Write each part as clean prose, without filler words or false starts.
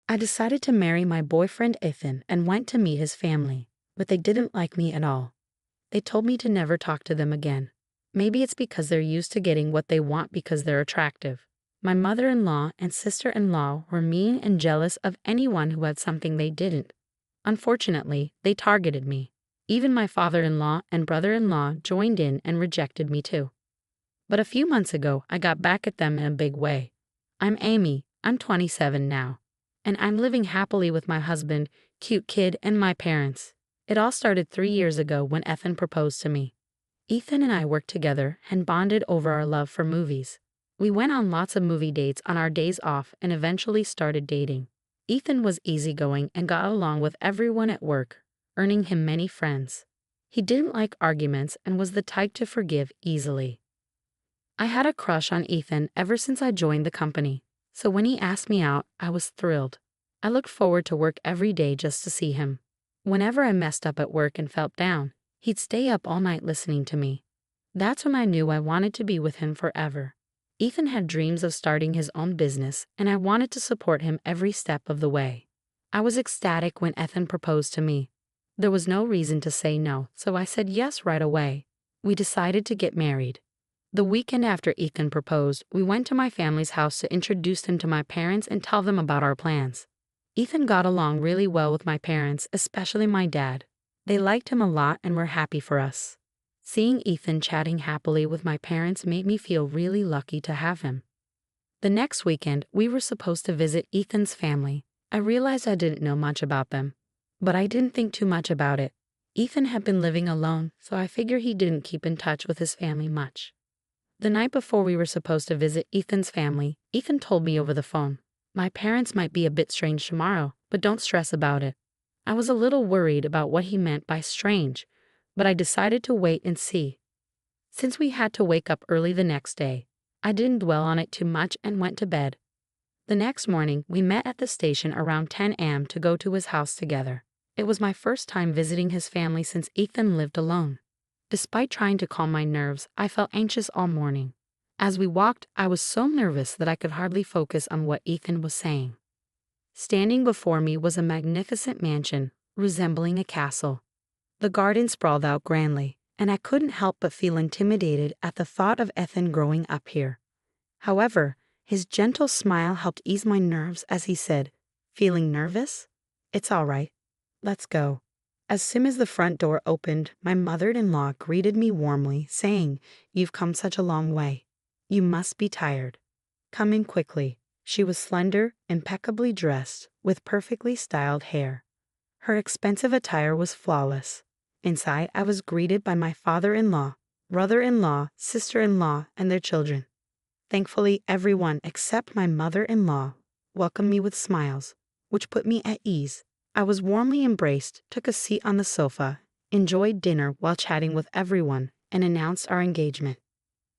I decided to marry my boyfriend Ethan and went to meet his family, but they didn't like me at all. They told me to never talk to them again. Maybe it's because they're used to getting what they want because they're attractive. My mother-in-law and sister-in-law were mean and jealous of anyone who had something they didn't. Unfortunately, they targeted me. Even my father-in-law and brother-in-law joined in and rejected me too. But a few months ago, I got back at them in a big way. I'm Amy, I'm 27 now, and I'm living happily with my husband, cute kid, and my parents. It all started 3 years ago when Ethan proposed to me. Ethan and I worked together and bonded over our love for movies. We went on lots of movie dates on our days off and eventually started dating. Ethan was easygoing and got along with everyone at work, earning him many friends. He didn't like arguments and was the type to forgive easily. I had a crush on Ethan ever since I joined the company, so when he asked me out, I was thrilled. I looked forward to work every day just to see him. Whenever I messed up at work and felt down, he'd stay up all night listening to me. That's when I knew I wanted to be with him forever. Ethan had dreams of starting his own business, and I wanted to support him every step of the way. I was ecstatic when Ethan proposed to me. There was no reason to say no, so I said yes right away. We decided to get married. The weekend after Ethan proposed, we went to my family's house to introduce him to my parents and tell them about our plans. Ethan got along really well with my parents, especially my dad. They liked him a lot and were happy for us. Seeing Ethan chatting happily with my parents made me feel really lucky to have him. The next weekend, we were supposed to visit Ethan's family. I realized I didn't know much about them, but I didn't think too much about it. Ethan had been living alone, so I figure he didn't keep in touch with his family much. The night before we were supposed to visit Ethan's family, Ethan told me over the phone, "My parents might be a bit strange tomorrow, but don't stress about it." I was a little worried about what he meant by strange, but I decided to wait and see. Since we had to wake up early the next day, I didn't dwell on it too much and went to bed. The next morning, we met at the station around 10 a.m. to go to his house together. It was my first time visiting his family since Ethan lived alone. Despite trying to calm my nerves, I felt anxious all morning. As we walked, I was so nervous that I could hardly focus on what Ethan was saying. Standing before me was a magnificent mansion, resembling a castle. The garden sprawled out grandly, and I couldn't help but feel intimidated at the thought of Ethan growing up here. However, his gentle smile helped ease my nerves as he said, "Feeling nervous? It's all right. Let's go." As soon as the front door opened, my mother-in-law greeted me warmly, saying, "You've come such a long way. You must be tired. Come in quickly." She was slender, impeccably dressed, with perfectly styled hair. Her expensive attire was flawless. Inside, I was greeted by my father-in-law, brother-in-law, sister-in-law, and their children. Thankfully, everyone except my mother-in-law welcomed me with smiles, which put me at ease. I was warmly embraced, took a seat on the sofa, enjoyed dinner while chatting with everyone, and announced our engagement.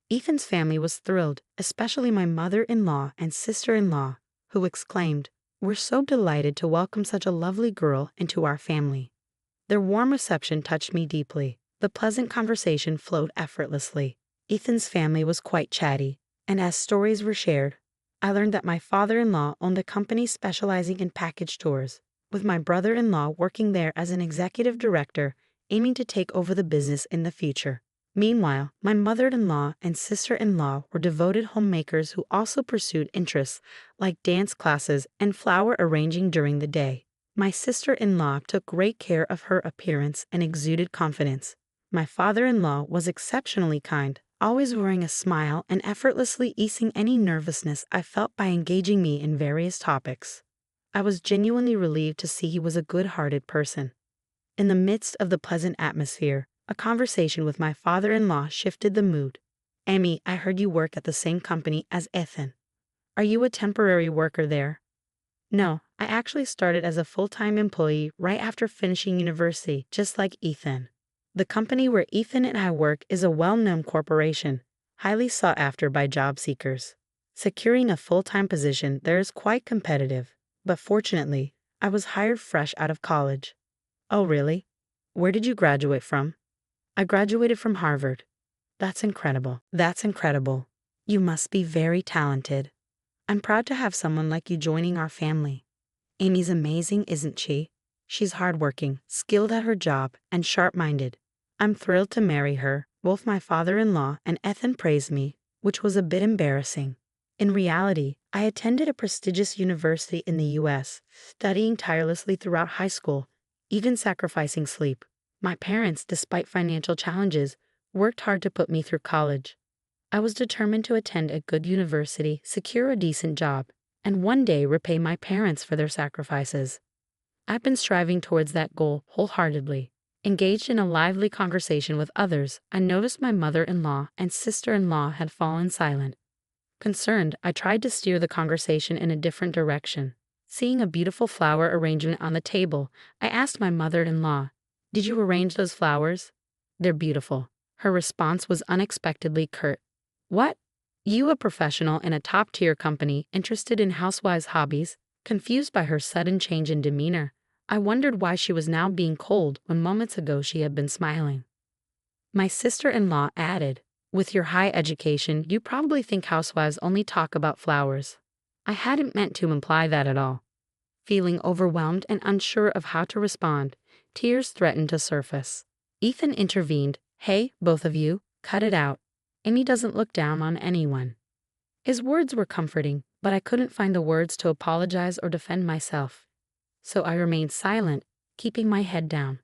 Ethan's family was thrilled, especially my mother-in-law and sister-in-law, who exclaimed, "We're so delighted to welcome such a lovely girl into our family." Their warm reception touched me deeply. The pleasant conversation flowed effortlessly. Ethan's family was quite chatty, and as stories were shared, I learned that my father-in-law owned a company specializing in package tours, with my brother-in-law working there as an executive director, aiming to take over the business in the future. Meanwhile, my mother-in-law and sister-in-law were devoted homemakers who also pursued interests like dance classes and flower arranging during the day. My sister-in-law took great care of her appearance and exuded confidence. My father-in-law was exceptionally kind, always wearing a smile and effortlessly easing any nervousness I felt by engaging me in various topics. I was genuinely relieved to see he was a good-hearted person. In the midst of the pleasant atmosphere, a conversation with my father-in-law shifted the mood. "Amy, I heard you work at the same company as Ethan. Are you a temporary worker there?" "No, I actually started as a full-time employee right after finishing university, just like Ethan. The company where Ethan and I work is a well-known corporation, highly sought after by job seekers. Securing a full-time position there is quite competitive, but fortunately, I was hired fresh out of college." "Oh, really? Where did you graduate from?" "I graduated from Harvard." That's incredible. That's incredible. You must be very talented. I'm proud to have someone like you joining our family." Amy's amazing, isn't she? She's hardworking, skilled at her job, and sharp-minded. I'm thrilled to marry her. Both my father-in-law and Ethan praised me, which was a bit embarrassing. In reality, I attended a prestigious university in the US, studying tirelessly throughout high school, even sacrificing sleep. My parents, despite financial challenges, worked hard to put me through college. I was determined to attend a good university, secure a decent job, and one day repay my parents for their sacrifices. I've been striving towards that goal wholeheartedly. Engaged in a lively conversation with others, I noticed my mother-in-law and sister-in-law had fallen silent. Concerned, I tried to steer the conversation in a different direction. Seeing a beautiful flower arrangement on the table, I asked my mother-in-law, "Did you arrange those flowers?" "They're beautiful." Her response was unexpectedly curt. "What? You, a professional in a top-tier company, interested in housewives' hobbies?" Confused by her sudden change in demeanor, I wondered why she was now being cold when moments ago she had been smiling. My sister-in-law added, "With your high education, you probably think housewives only talk about flowers." I hadn't meant to imply that at all. Feeling overwhelmed and unsure of how to respond, tears threatened to surface. Ethan intervened. "Hey, both of you, cut it out. Amy doesn't look down on anyone." His words were comforting, but I couldn't find the words to apologize or defend myself. So I remained silent, keeping my head down.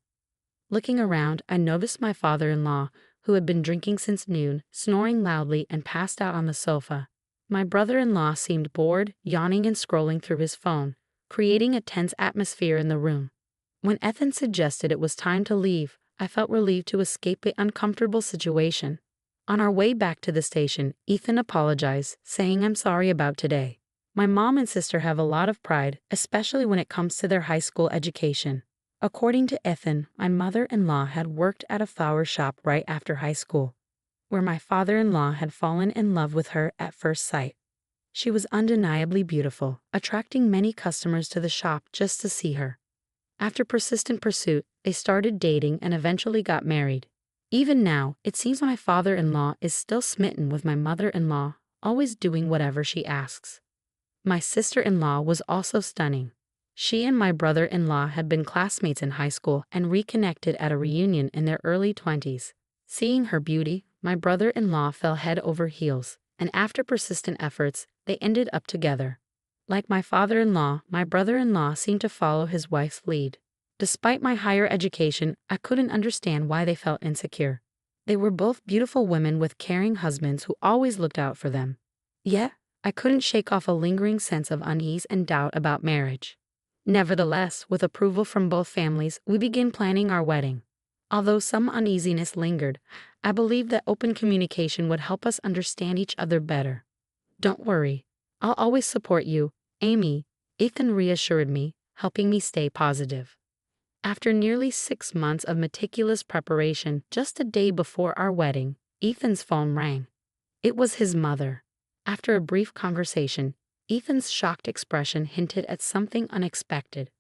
Looking around, I noticed my father-in-law, who had been drinking since noon, snoring loudly and passed out on the sofa. My brother-in-law seemed bored, yawning and scrolling through his phone, creating a tense atmosphere in the room. When Ethan suggested it was time to leave, I felt relieved to escape the uncomfortable situation. On our way back to the station, Ethan apologized, saying, "I'm sorry about today. My mom and sister have a lot of pride, especially when it comes to their high school education." According to Ethan, my mother-in-law had worked at a flower shop right after high school, where my father-in-law had fallen in love with her at first sight. She was undeniably beautiful, attracting many customers to the shop just to see her. After persistent pursuit, they started dating and eventually got married. Even now, it seems my father-in-law is still smitten with my mother-in-law, always doing whatever she asks. My sister-in-law was also stunning. She and my brother-in-law had been classmates in high school and reconnected at a reunion in their early 20s. Seeing her beauty, my brother-in-law fell head over heels, and after persistent efforts, they ended up together. Like my father-in-law, my brother-in-law seemed to follow his wife's lead. Despite my higher education, I couldn't understand why they felt insecure. They were both beautiful women with caring husbands who always looked out for them. Yet, I couldn't shake off a lingering sense of unease and doubt about marriage. Nevertheless, with approval from both families, we began planning our wedding. Although some uneasiness lingered, I believed that open communication would help us understand each other better. "Don't worry. I'll always support you, Amy," Ethan reassured me, helping me stay positive. After nearly 6 months of meticulous preparation, just a day before our wedding, Ethan's phone rang. It was his mother. After a brief conversation, Ethan's shocked expression hinted at something unexpected.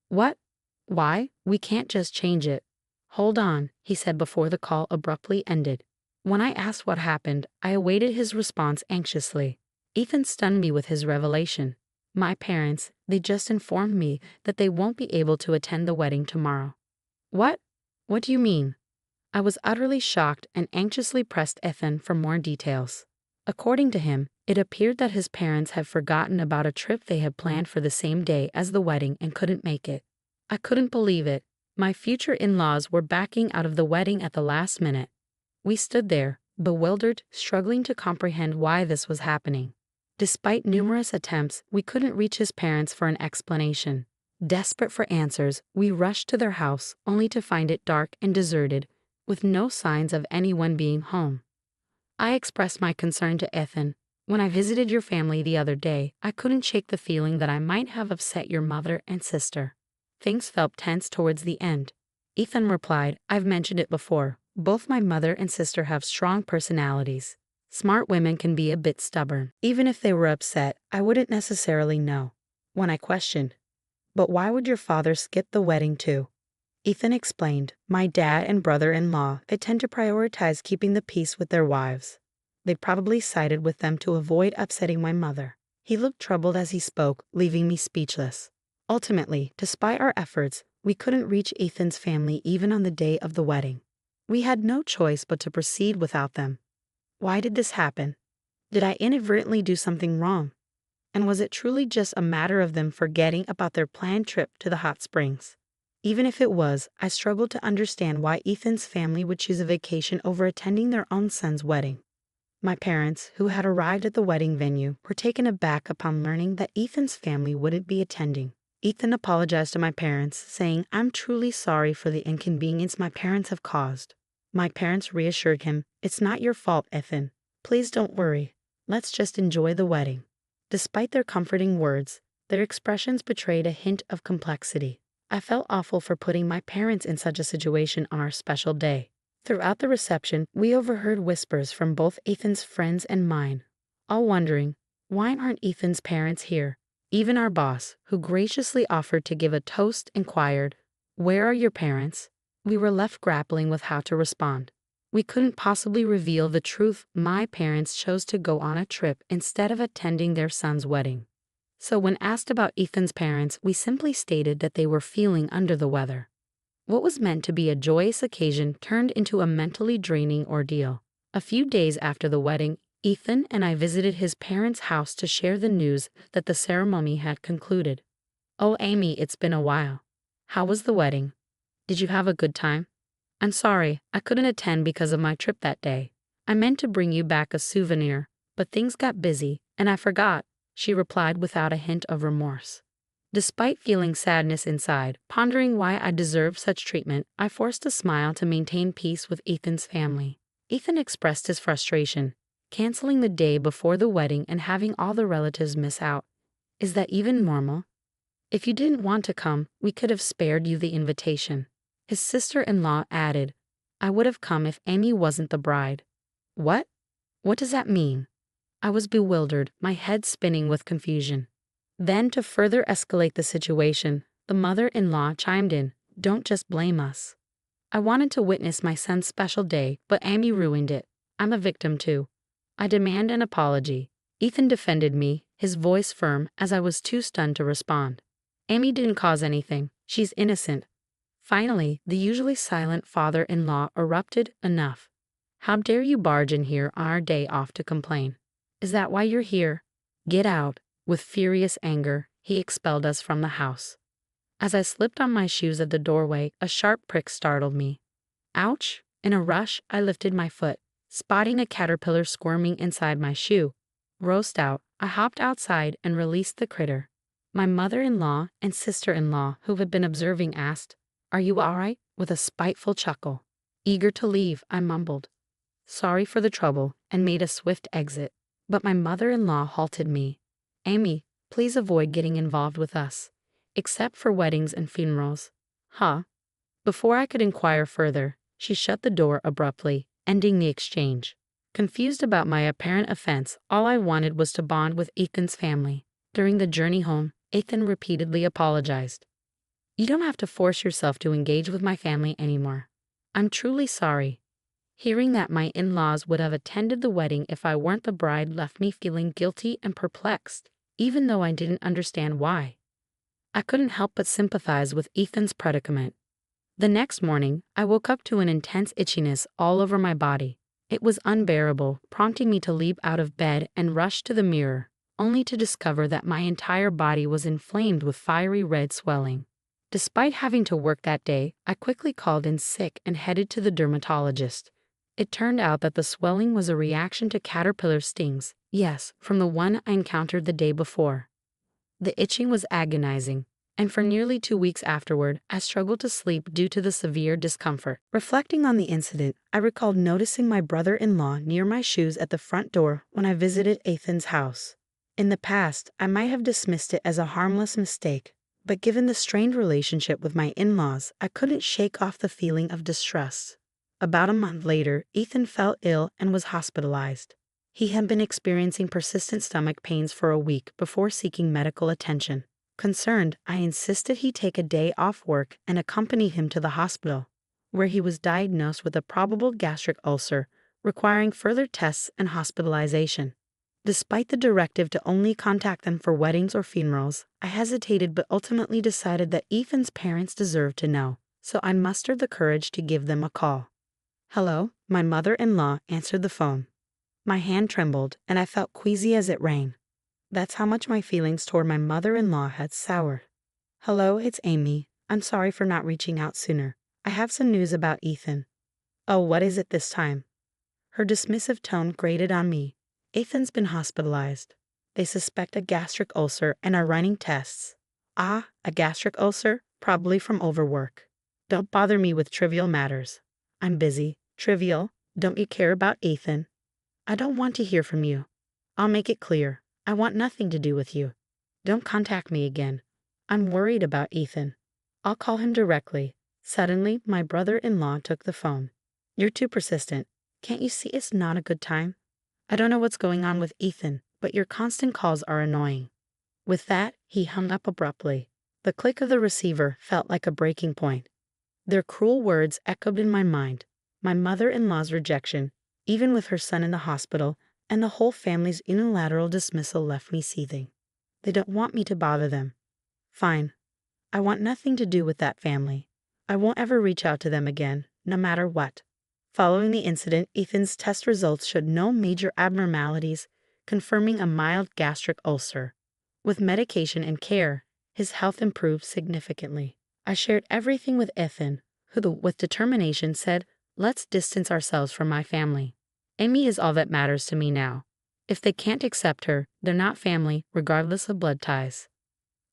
"What? Why? We can't just change it." "Hold on," he said before the call abruptly ended. When I asked what happened, I awaited his response anxiously. Ethan stunned me with his revelation. "My parents, they just informed me that they won't be able to attend the wedding tomorrow." "What? What do you mean?" I was utterly shocked and anxiously pressed Ethan for more details. According to him, it appeared that his parents had forgotten about a trip they had planned for the same day as the wedding and couldn't make it. I couldn't believe it. My future in-laws were backing out of the wedding at the last minute. We stood there, bewildered, struggling to comprehend why this was happening. Despite numerous attempts, we couldn't reach his parents for an explanation. Desperate for answers, we rushed to their house, only to find it dark and deserted, with no signs of anyone being home. I expressed my concern to Ethan. "When I visited your family the other day, I couldn't shake the feeling that I might have upset your mother and sister." Things felt tense towards the end. Ethan replied, "I've mentioned it before. Both my mother and sister have strong personalities. Smart women can be a bit stubborn. Even if they were upset, I wouldn't necessarily know." When I questioned, "But why would your father skip the wedding too?" Ethan explained, "My dad and brother-in-law, they tend to prioritize keeping the peace with their wives. They probably sided with them to avoid upsetting my mother." He looked troubled as he spoke, leaving me speechless. Ultimately, despite our efforts, we couldn't reach Ethan's family even on the day of the wedding. We had no choice but to proceed without them. Why did this happen? Did I inadvertently do something wrong? And was it truly just a matter of them forgetting about their planned trip to the hot springs? Even if it was, I struggled to understand why Ethan's family would choose a vacation over attending their own son's wedding. My parents, who had arrived at the wedding venue, were taken aback upon learning that Ethan's family wouldn't be attending. Ethan apologized to my parents, saying, "I'm truly sorry for the inconvenience my parents have caused." My parents reassured him, "It's not your fault, Ethan. Please don't worry. Let's just enjoy the wedding." Despite their comforting words, their expressions betrayed a hint of complexity. I felt awful for putting my parents in such a situation on our special day. Throughout the reception, we overheard whispers from both Ethan's friends and mine, all wondering, why aren't Ethan's parents here? Even our boss, who graciously offered to give a toast, inquired, "Where are your parents?" We were left grappling with how to respond. We couldn't possibly reveal the truth. My parents chose to go on a trip instead of attending their son's wedding. So when asked about Ethan's parents, we simply stated that they were feeling under the weather. What was meant to be a joyous occasion turned into a mentally draining ordeal. A few days after the wedding, Ethan and I visited his parents' house to share the news that the ceremony had concluded. "Oh, Amy, it's been a while. How was the wedding? Did you have a good time?" "I'm sorry, I couldn't attend because of my trip that day. I meant to bring you back a souvenir, but things got busy, and I forgot," she replied without a hint of remorse. Despite feeling sadness inside, pondering why I deserved such treatment, I forced a smile to maintain peace with Ethan's family. Ethan expressed his frustration, canceling the day before the wedding and having all the relatives miss out. "Is that even normal? If you didn't want to come, we could have spared you the invitation." His sister-in-law added, "I would have come if Amy wasn't the bride." "What? What does that mean?" I was bewildered, my head spinning with confusion. Then, to further escalate the situation, the mother-in-law chimed in, "Don't just blame us. I wanted to witness my son's special day, but Amy ruined it. I'm a victim too. I demand an apology." Ethan defended me, his voice firm, as I was too stunned to respond. "Amy didn't cause anything. She's innocent." Finally, the usually silent father-in-law erupted, "Enough. How dare you barge in here on our day off to complain? Is that why you're here? Get out." With furious anger, he expelled us from the house. As I slipped on my shoes at the doorway, a sharp prick startled me. Ouch! In a rush, I lifted my foot, spotting a caterpillar squirming inside my shoe. Grossed out, I hopped outside and released the critter. My mother-in-law and sister-in-law, who had been observing, asked, "Are you all right?" with a spiteful chuckle. Eager to leave, I mumbled, "Sorry for the trouble," and made a swift exit. But my mother-in-law halted me. "Amy, please avoid getting involved with us, except for weddings and funerals." "Huh?" Before I could inquire further, she shut the door abruptly, ending the exchange. Confused about my apparent offense, all I wanted was to bond with Ethan's family. During the journey home, Ethan repeatedly apologized. "You don't have to force yourself to engage with my family anymore. I'm truly sorry." Hearing that my in-laws would have attended the wedding if I weren't the bride left me feeling guilty and perplexed, even though I didn't understand why. I couldn't help but sympathize with Ethan's predicament. The next morning, I woke up to an intense itchiness all over my body. It was unbearable, prompting me to leap out of bed and rush to the mirror, only to discover that my entire body was inflamed with fiery red swelling. Despite having to work that day, I quickly called in sick and headed to the dermatologist. It turned out that the swelling was a reaction to caterpillar stings, yes, from the one I encountered the day before. The itching was agonizing, and for nearly 2 weeks afterward, I struggled to sleep due to the severe discomfort. Reflecting on the incident, I recalled noticing my brother-in-law near my shoes at the front door when I visited Ethan's house. In the past, I might have dismissed it as a harmless mistake, but given the strained relationship with my in-laws, I couldn't shake off the feeling of distrust. About a month later, Ethan fell ill and was hospitalized. He had been experiencing persistent stomach pains for a week before seeking medical attention. Concerned, I insisted he take a day off work and accompany him to the hospital, where he was diagnosed with a probable gastric ulcer, requiring further tests and hospitalization. Despite the directive to only contact them for weddings or funerals, I hesitated but ultimately decided that Ethan's parents deserved to know, so I mustered the courage to give them a call. "Hello," my mother-in-law answered the phone. My hand trembled, and I felt queasy as it rang. That's how much my feelings toward my mother-in-law had soured. "Hello, it's Amy. I'm sorry for not reaching out sooner. I have some news about Ethan." "Oh, what is it this time?" Her dismissive tone grated on me. "Ethan's been hospitalized. They suspect a gastric ulcer and are running tests." "Ah, a gastric ulcer? Probably from overwork. Don't bother me with trivial matters." "I'm busy." "Trivial? Don't you care about Ethan?" "I don't want to hear from you. I'll make it clear. I want nothing to do with you. Don't contact me again. I'm worried about Ethan. I'll call him directly." Suddenly, my brother-in-law took the phone. "You're too persistent. Can't you see it's not a good time? I don't know what's going on with Ethan, but your constant calls are annoying." With that, he hung up abruptly. The click of the receiver felt like a breaking point. Their cruel words echoed in my mind. My mother-in-law's rejection, even with her son in the hospital, and the whole family's unilateral dismissal left me seething. They don't want me to bother them. Fine. I want nothing to do with that family. I won't ever reach out to them again, no matter what. Following the incident, Ethan's test results showed no major abnormalities, confirming a mild gastric ulcer. With medication and care, his health improved significantly. I shared everything with Ethan, who, with determination, said, "Let's distance ourselves from my family. Amy is all that matters to me now. If they can't accept her, they're not family, regardless of blood ties."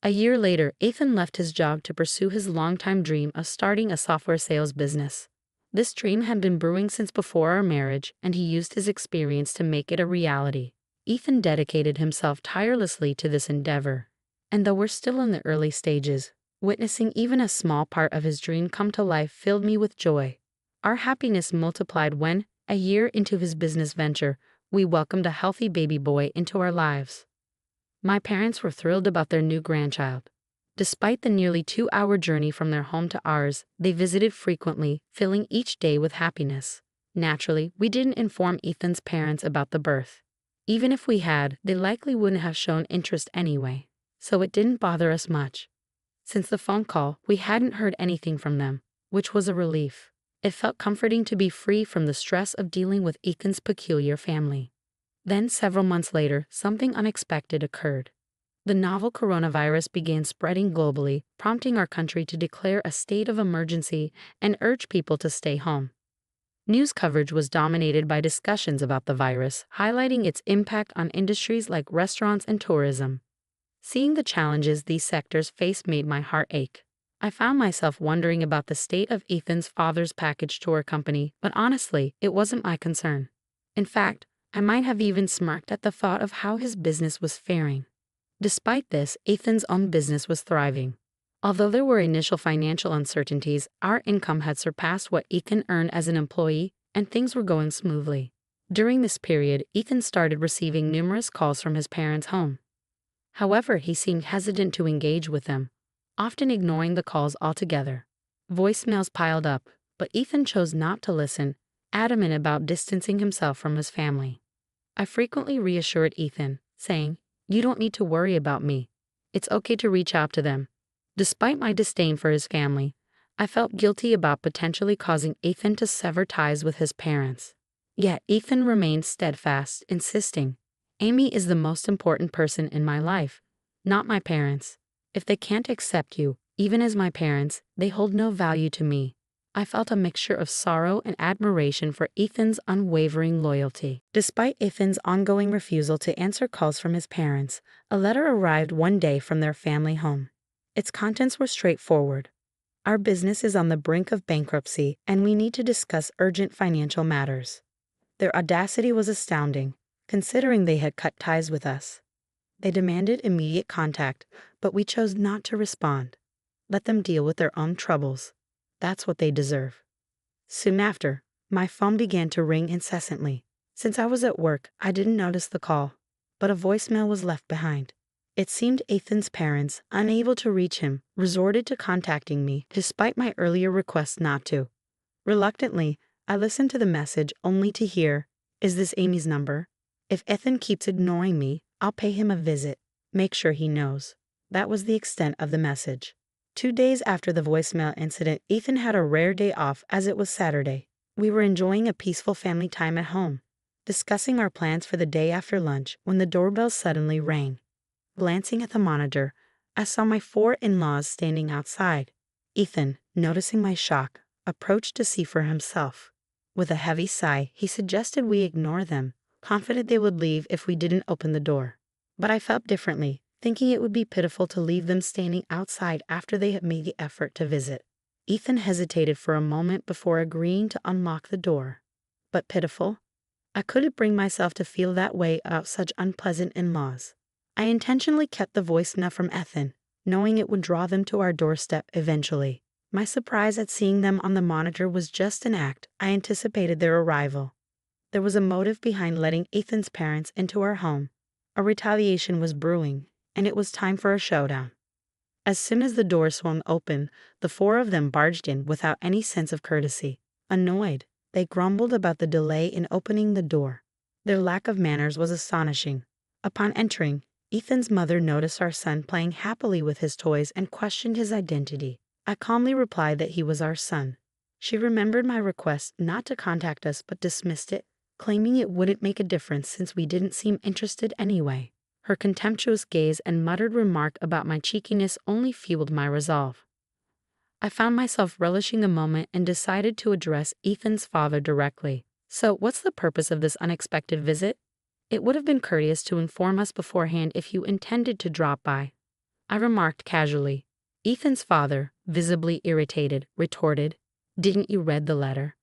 A year later, Ethan left his job to pursue his longtime dream of starting a software sales business. This dream had been brewing since before our marriage, and he used his experience to make it a reality. Ethan dedicated himself tirelessly to this endeavor. And though we're still in the early stages, witnessing even a small part of his dream come to life filled me with joy. Our happiness multiplied when, a year into his business venture, we welcomed a healthy baby boy into our lives. My parents were thrilled about their new grandchild. Despite the nearly 2-hour journey from their home to ours, they visited frequently, filling each day with happiness. Naturally, we didn't inform Ethan's parents about the birth. Even if we had, they likely wouldn't have shown interest anyway, so it didn't bother us much. Since the phone call, we hadn't heard anything from them, which was a relief. It felt comforting to be free from the stress of dealing with Ethan's peculiar family. Then, several months later, something unexpected occurred. The novel coronavirus began spreading globally, prompting our country to declare a state of emergency and urge people to stay home. News coverage was dominated by discussions about the virus, highlighting its impact on industries like restaurants and tourism. Seeing the challenges these sectors face made my heart ache. I found myself wondering about the state of Ethan's father's package tour company, but honestly, it wasn't my concern. In fact, I might have even smirked at the thought of how his business was faring. Despite this, Ethan's own business was thriving. Although there were initial financial uncertainties, our income had surpassed what Ethan earned as an employee, and things were going smoothly. During this period, Ethan started receiving numerous calls from his parents' home. However, he seemed hesitant to engage with them, often ignoring the calls altogether. Voicemails piled up, but Ethan chose not to listen, adamant about distancing himself from his family. I frequently reassured Ethan, saying, "You don't need to worry about me. It's okay to reach out to them." Despite my disdain for his family, I felt guilty about potentially causing Ethan to sever ties with his parents. Yet Ethan remained steadfast, insisting, "Amy is the most important person in my life, not my parents. If they can't accept you, even as my parents, they hold no value to me." I felt a mixture of sorrow and admiration for Ethan's unwavering loyalty. Despite Ethan's ongoing refusal to answer calls from his parents, a letter arrived one day from their family home. Its contents were straightforward. "Our business is on the brink of bankruptcy, and we need to discuss urgent financial matters." Their audacity was astounding, considering they had cut ties with us. They demanded immediate contact, but we chose not to respond. Let them deal with their own troubles. That's what they deserve. Soon after, my phone began to ring incessantly. Since I was at work, I didn't notice the call, but a voicemail was left behind. It seemed Ethan's parents, unable to reach him, resorted to contacting me despite my earlier request not to. Reluctantly, I listened to the message only to hear, "Is this Amy's number?" If Ethan keeps ignoring me, I'll pay him a visit. Make sure he knows. That was the extent of the message. 2 days after the voicemail incident, Ethan had a rare day off as it was Saturday. We were enjoying a peaceful family time at home, discussing our plans for the day after lunch when the doorbell suddenly rang. Glancing at the monitor, I saw my 4 in-laws standing outside. Ethan, noticing my shock, approached to see for himself. With a heavy sigh, he suggested we ignore them, confident they would leave if we didn't open the door. But I felt differently, thinking it would be pitiful to leave them standing outside after they had made the effort to visit. Ethan hesitated for a moment before agreeing to unlock the door. But pitiful? I couldn't bring myself to feel that way about such unpleasant in-laws. I intentionally kept the voicemail from Ethan, knowing it would draw them to our doorstep eventually. My surprise at seeing them on the monitor was just an act. I anticipated their arrival. There was a motive behind letting Ethan's parents into our home. A retaliation was brewing, and it was time for a showdown. As soon as the door swung open, the 4 of them barged in without any sense of courtesy. Annoyed, they grumbled about the delay in opening the door. Their lack of manners was astonishing. Upon entering, Ethan's mother noticed our son playing happily with his toys and questioned his identity. I calmly replied that he was our son. She remembered my request not to contact us but dismissed it, claiming it wouldn't make a difference since we didn't seem interested anyway. Her contemptuous gaze and muttered remark about my cheekiness only fueled my resolve. I found myself relishing the moment and decided to address Ethan's father directly. So, what's the purpose of this unexpected visit? It would have been courteous to inform us beforehand if you intended to drop by, I remarked casually. Ethan's father, visibly irritated, retorted, "Didn't you read the letter?"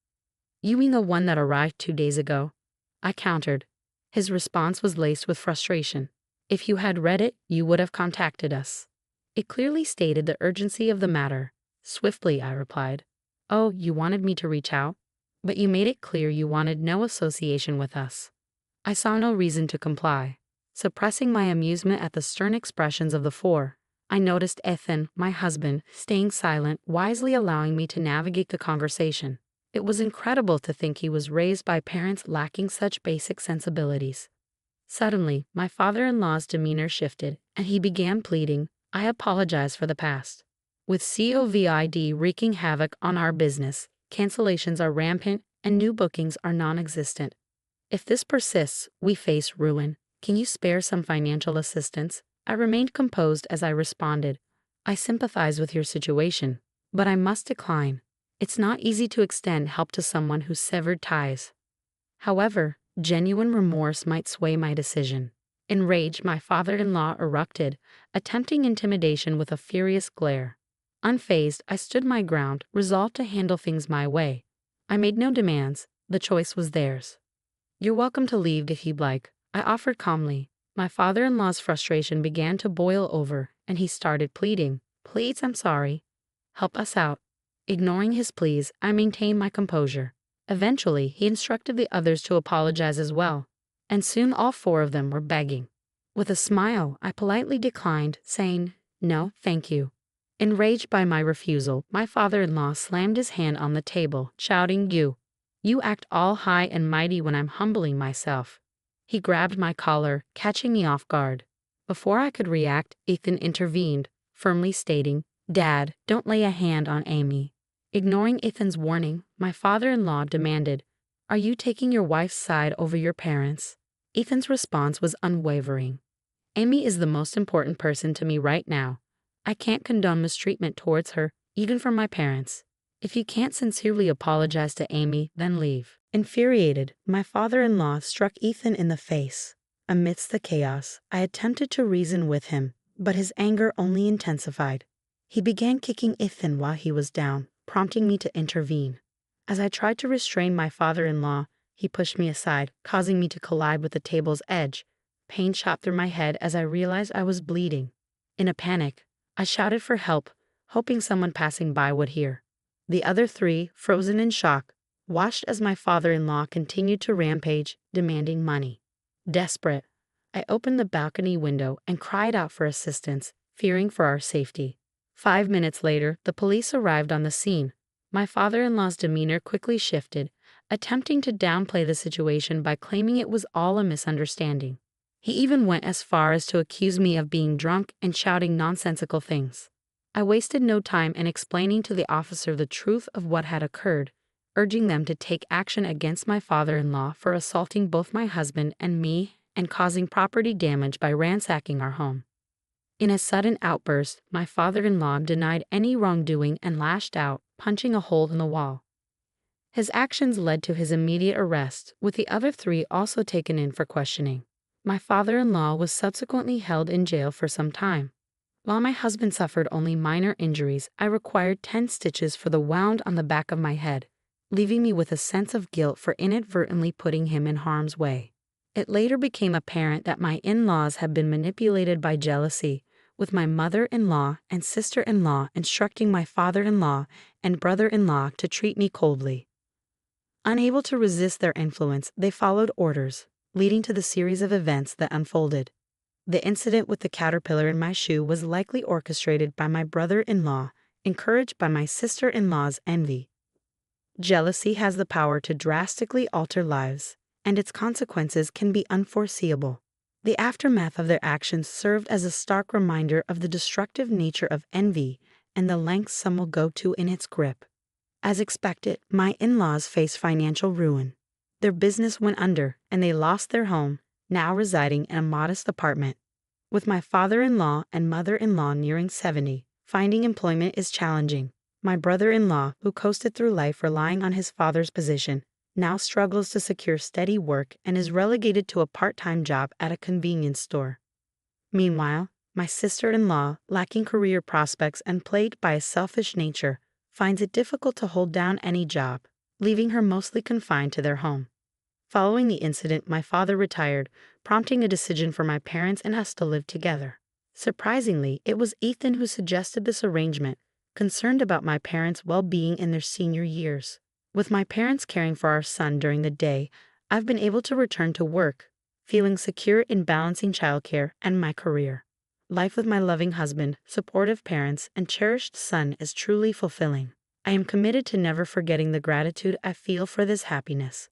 "You mean the one that arrived 2 days ago?" I countered. His response was laced with frustration. "If you had read it, you would have contacted us." It clearly stated the urgency of the matter. Swiftly, I replied. "Oh, you wanted me to reach out? But you made it clear you wanted no association with us." I saw no reason to comply. Suppressing my amusement at the stern expressions of the 4, I noticed Ethan, my husband, staying silent, wisely allowing me to navigate the conversation. It was incredible to think he was raised by parents lacking such basic sensibilities. Suddenly, my father-in-law's demeanor shifted, and he began pleading, "I apologize for the past. With COVID wreaking havoc on our business, cancellations are rampant and new bookings are non-existent. If this persists, we face ruin. Can you spare some financial assistance?" I remained composed as I responded, "I sympathize with your situation, but I must decline. It's not easy to extend help to someone who's severed ties." However, genuine remorse might sway my decision. Enraged, my father-in-law erupted, attempting intimidation with a furious glare. Unfazed, I stood my ground, resolved to handle things my way. I made no demands. The choice was theirs. "You're welcome to leave if you'd like," I offered calmly. My father-in-law's frustration began to boil over, and he started pleading. "Please, I'm sorry. Help us out." Ignoring his pleas, I maintained my composure. Eventually, he instructed the others to apologize as well, and soon all 4 of them were begging. With a smile, I politely declined, saying, "No, thank you." Enraged by my refusal, my father-in-law slammed his hand on the table, shouting, You act all high and mighty when I'm humbling myself." He grabbed my collar, catching me off guard. Before I could react, Ethan intervened, firmly stating, "Dad, don't lay a hand on Amy." Ignoring Ethan's warning, my father-in-law demanded, "Are you taking your wife's side over your parents?" Ethan's response was unwavering. "Amy is the most important person to me right now. I can't condone mistreatment towards her, even from my parents. If you can't sincerely apologize to Amy, then leave." Infuriated, my father-in-law struck Ethan in the face. Amidst the chaos, I attempted to reason with him, but his anger only intensified. He began kicking Ethan while he was down, prompting me to intervene. As I tried to restrain my father-in-law, he pushed me aside, causing me to collide with the table's edge. Pain shot through my head as I realized I was bleeding. In a panic, I shouted for help, hoping someone passing by would hear. The other 3, frozen in shock, watched as my father-in-law continued to rampage, demanding money. Desperate, I opened the balcony window and cried out for assistance, fearing for our safety. 5 minutes later, the police arrived on the scene. My father-in-law's demeanor quickly shifted, attempting to downplay the situation by claiming it was all a misunderstanding. He even went as far as to accuse me of being drunk and shouting nonsensical things. I wasted no time in explaining to the officer the truth of what had occurred, urging them to take action against my father-in-law for assaulting both my husband and me and causing property damage by ransacking our home. In a sudden outburst, my father-in-law denied any wrongdoing and lashed out, punching a hole in the wall. His actions led to his immediate arrest, with the other three also taken in for questioning. My father-in-law was subsequently held in jail for some time. While my husband suffered only minor injuries, I required 10 stitches for the wound on the back of my head, leaving me with a sense of guilt for inadvertently putting him in harm's way. It later became apparent that my in-laws had been manipulated by jealousy, with my mother-in-law and sister-in-law instructing my father-in-law and brother-in-law to treat me coldly. Unable to resist their influence, they followed orders, leading to the series of events that unfolded. The incident with the caterpillar in my shoe was likely orchestrated by my brother-in-law, encouraged by my sister-in-law's envy. Jealousy has the power to drastically alter lives, and its consequences can be unforeseeable. The aftermath of their actions served as a stark reminder of the destructive nature of envy and the lengths some will go to in its grip. As expected, my in-laws faced financial ruin. Their business went under, and they lost their home, now residing in a modest apartment. With my father-in-law and mother-in-law nearing 70, finding employment is challenging. My brother-in-law, who coasted through life relying on his father's position, now struggles to secure steady work and is relegated to a part-time job at a convenience store. Meanwhile, my sister-in-law, lacking career prospects and plagued by a selfish nature, finds it difficult to hold down any job, leaving her mostly confined to their home. Following the incident, my father retired, prompting a decision for my parents and us to live together. Surprisingly, it was Ethan who suggested this arrangement, concerned about my parents' well-being in their senior years. With my parents caring for our son during the day, I've been able to return to work, feeling secure in balancing childcare and my career. Life with my loving husband, supportive parents, and cherished son is truly fulfilling. I am committed to never forgetting the gratitude I feel for this happiness.